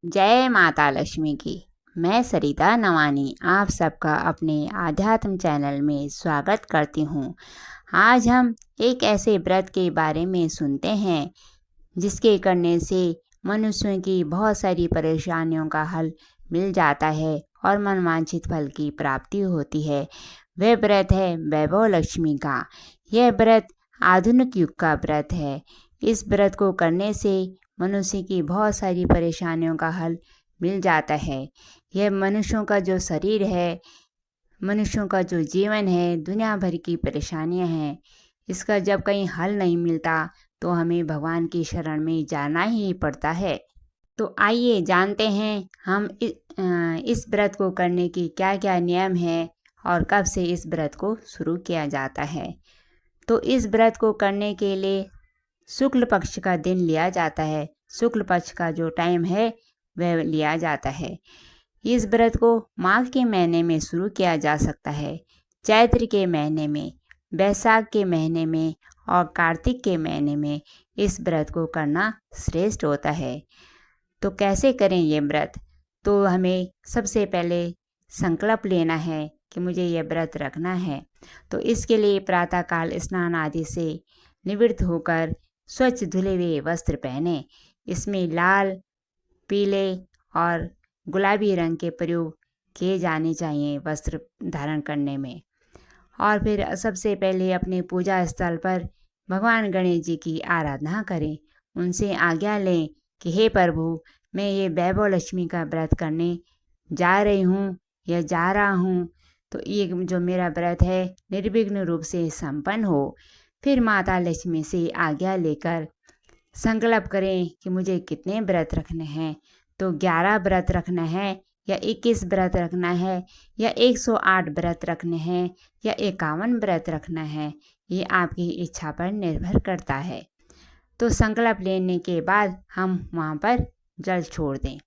जय माता लक्ष्मी की। मैं सरिता नवानी आप सबका अपने आध्यात्म चैनल में स्वागत करती हूँ। आज हम एक ऐसे व्रत के बारे में सुनते हैं जिसके करने से मनुष्यों की बहुत सारी परेशानियों का हल मिल जाता है और मनवांछित फल की प्राप्ति होती है। वह व्रत है वैभव लक्ष्मी का। यह व्रत आधुनिक युग का व्रत है। इस व्रत को करने से मनुष्य की बहुत सारी परेशानियों का हल मिल जाता है। यह मनुष्यों का जो शरीर है, मनुष्यों का जो जीवन है, दुनिया भर की परेशानियां हैं, इसका जब कहीं हल नहीं मिलता तो हमें भगवान की शरण में जाना ही पड़ता है। तो आइए जानते हैं हम इस व्रत को करने की क्या क्या नियम है और कब से इस व्रत को शुरू किया जाता है। तो इस व्रत को करने के लिए शुक्ल पक्ष का दिन लिया जाता है। शुक्ल पक्ष का जो टाइम है वह लिया जाता है। इस व्रत को माघ के महीने में शुरू किया जा सकता है, चैत्र के महीने में, बैसाख के महीने में और कार्तिक के महीने में इस व्रत को करना श्रेष्ठ होता है। तो कैसे करें ये व्रत? तो हमें सबसे पहले संकल्प लेना है कि मुझे ये व्रत रखना है। तो इसके लिए प्रातःकाल स्नान आदि से निवृत्त होकर स्वच्छ धुले हुए वस्त्र पहने। इसमें लाल, पीले और गुलाबी रंग के प्रयोग किए जाने चाहिए वस्त्र धारण करने में। और फिर सबसे पहले अपने पूजा स्थल पर भगवान गणेश जी की आराधना करें। उनसे आज्ञा लें कि हे प्रभु, मैं ये वैभव लक्ष्मी का व्रत करने जा रही हूँ या जा रहा हूँ, तो ये जो मेरा व्रत है निर्विघ्न रूप से संपन्न हो। फिर माता लक्ष्मी से आज्ञा लेकर संकल्प करें कि मुझे कितने व्रत रखने हैं। तो 11 व्रत रखना है या 21 व्रत रखना है या 108 व्रत रखने हैं या 51 व्रत रखना है, ये आपकी इच्छा पर निर्भर करता है। तो संकल्प लेने के बाद हम वहाँ पर जल छोड़ दें।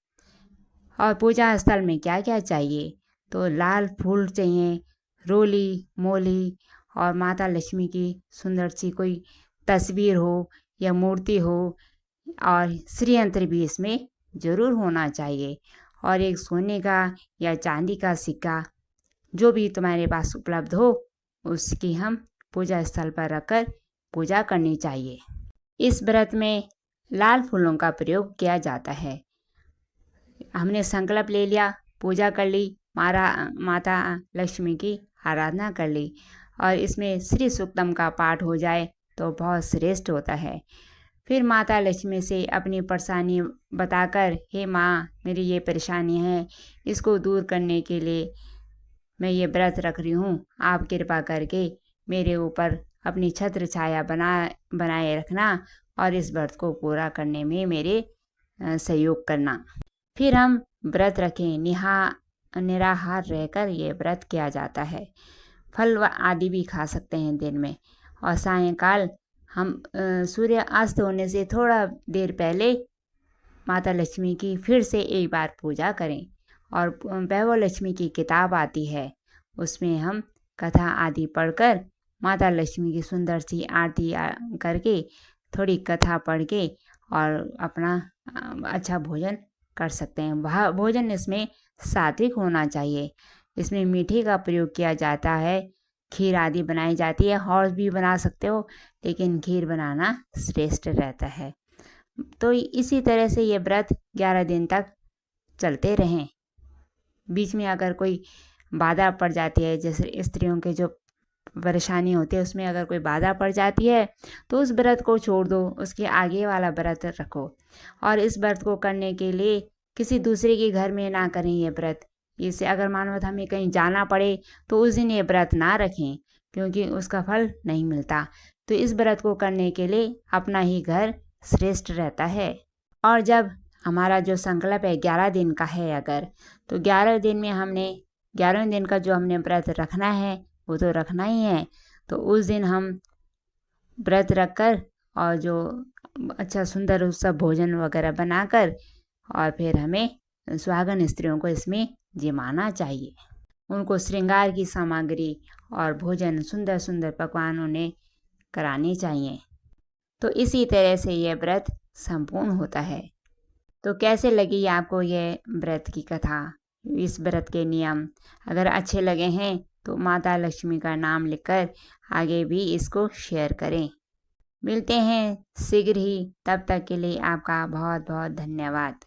और पूजा स्थल में क्या क्या चाहिए? तो लाल फूल चाहिए, रोली, मोली और माता लक्ष्मी की सुंदर सी कोई तस्वीर हो या मूर्ति हो, और श्री यंत्र भी इसमें ज़रूर होना चाहिए। और एक सोने का या चांदी का सिक्का, जो भी तुम्हारे पास उपलब्ध हो, उसकी हम पूजा स्थल पर रखकर पूजा करनी चाहिए। इस व्रत में लाल फूलों का प्रयोग किया जाता है। हमने संकल्प ले लिया, पूजा कर ली, माता लक्ष्मी की आराधना कर ली और इसमें श्री सूक्तम का पाठ हो जाए तो बहुत श्रेष्ठ होता है। फिर माता लक्ष्मी से अपनी परेशानी बताकर, हे माँ, मेरी ये परेशानी है, इसको दूर करने के लिए मैं ये व्रत रख रही हूँ। आप कृपा करके मेरे ऊपर अपनी छत्र छाया बनाए रखना और इस व्रत को पूरा करने में मेरे सहयोग करना। फिर हम व्रत रखें, निराहार रहकर ये व्रत किया जाता है। फल आदि भी खा सकते हैं दिन में। और सायंकाल हम सूर्य अस्त होने से थोड़ा देर पहले माता लक्ष्मी की फिर से एक बार पूजा करें। और वैभव लक्ष्मी की किताब आती है, उसमें हम कथा आदि पढ़कर माता लक्ष्मी की सुंदर सी आरती करके, थोड़ी कथा पढ़ के और अपना अच्छा भोजन कर सकते हैं। वह भोजन इसमें सात्विक होना चाहिए। इसमें मीठे का प्रयोग किया जाता है, खीर आदि बनाई जाती है, और भी बना सकते हो, लेकिन खीर बनाना श्रेष्ठ रहता है। तो इसी तरह से ये व्रत 11 दिन तक चलते रहें। बीच में अगर कोई बाधा पड़ जाती है, जैसे स्त्रियों के जो परेशानी होती है उसमें अगर कोई बाधा पड़ जाती है तो उस व्रत को छोड़ दो, उसके आगे वाला व्रत रखो। और इस व्रत को करने के लिए किसी दूसरे के घर में ना करें ये व्रत। इससे अगर मानो हमें कहीं जाना पड़े तो उस दिन ये व्रत ना रखें, क्योंकि उसका फल नहीं मिलता। तो इस व्रत को करने के लिए अपना ही घर श्रेष्ठ रहता है। और जब हमारा जो संकल्प है 11 दिन का है अगर, तो 11 दिन में हमने 11वें दिन का जो हमने व्रत रखना है वो तो रखना ही है। तो उस दिन हम व्रत रखकर और जो अच्छा सुंदर सब भोजन वगैरह बनाकर, और फिर हमें सुहागन स्त्रियों को इसमें जिमाना चाहिए। उनको श्रृंगार की सामग्री और भोजन, सुंदर सुंदर पकवान उन्हें कराने चाहिए। तो इसी तरह से यह व्रत संपूर्ण होता है। तो कैसे लगी आपको ये व्रत की कथा, इस व्रत के नियम? अगर अच्छे लगे हैं तो माता लक्ष्मी का नाम लिखकर आगे भी इसको शेयर करें। मिलते हैं शीघ्र ही, तब तक के लिए आपका बहुत बहुत धन्यवाद।